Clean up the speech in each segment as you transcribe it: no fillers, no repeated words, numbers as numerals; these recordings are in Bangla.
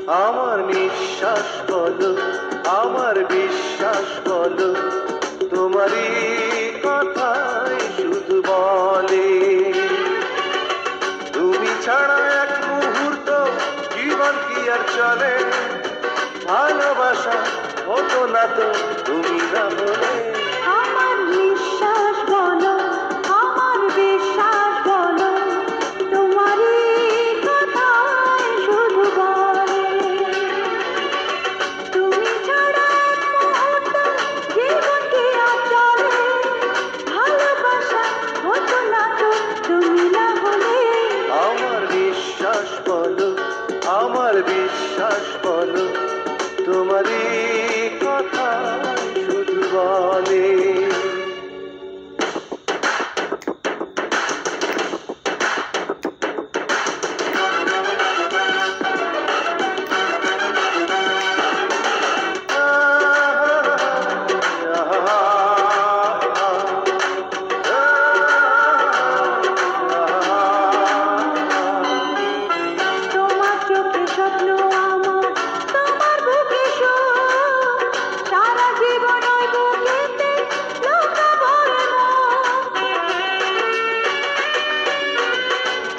আমার নিঃশ্বাস বলো, আমার বিশ্বাস বলো, তোমারই কথাই শুধু বলে। তুমি ছাড়া এক মুহূর্ত জীবন কি আর চলে? ভালোবাসা হতো না তো তুমি না হলে। আমার নিঃশ্বাস বলো, আমার বিশ্বাস বলো, তোমারই কথাই শুধু বলে। তুমি ছাড়া এক মুহূর্ত জীবন কি আর চলে? ভালোবাসা হতো না তো তুমি না হলে। আমার বিশ্বাস বলো, আমার বিশ্বাস বলো, তোমারই কথা শুধু বলে। তোমার চোখে স্বপ্ন আমার, তোমার বুকে সুখ, সারা জীবন ওই বুকেতে লুকাবো রে মন।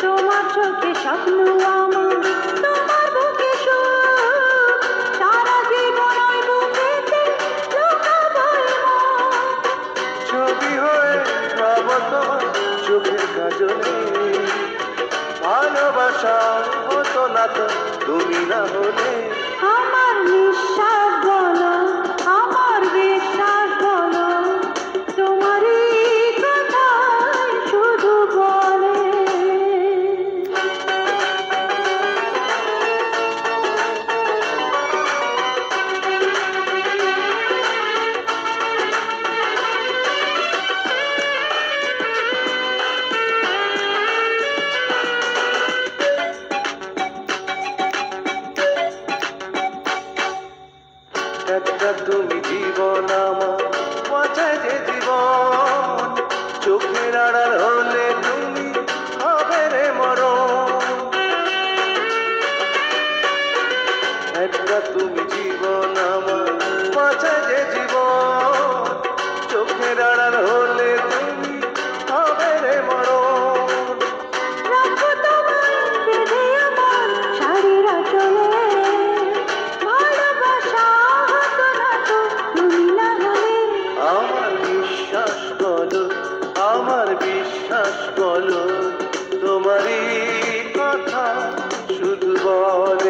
তোমার চোখে স্বপ্ন আমার, তোমার বুকে সুখ, সারা জীবন ওই বুকেতে লুকাবো রে মন। ছবি হয়ে পাবো তোমার চোখের কাজলে। ভালোবাসা হতো না তো তুমি না হলে। আমার নিঃশ্বাস বলো, আমার বিশ্বাস বলো, তোমারই কথাই শুধু বলে। একটা তুমি জীবন আমার, বাঁচায় যে জীবন, চোখের আড়াল হলে তুমি হবে রে মরণ। একটা তুমি জীবন আমার, বাঁচায় যে জীবন, চোখের আড়াল হলে তুমি হবে রে মরণ। রাখো তোমায় বেঁধে আমার শাড়ির আঁচলে, ভালোবাসা হতো না তো তুমি না হলে। আমার বিশ্বাস বলো, আমার বিশ্বাস বলো, তোমারই কথা শুধু বলে।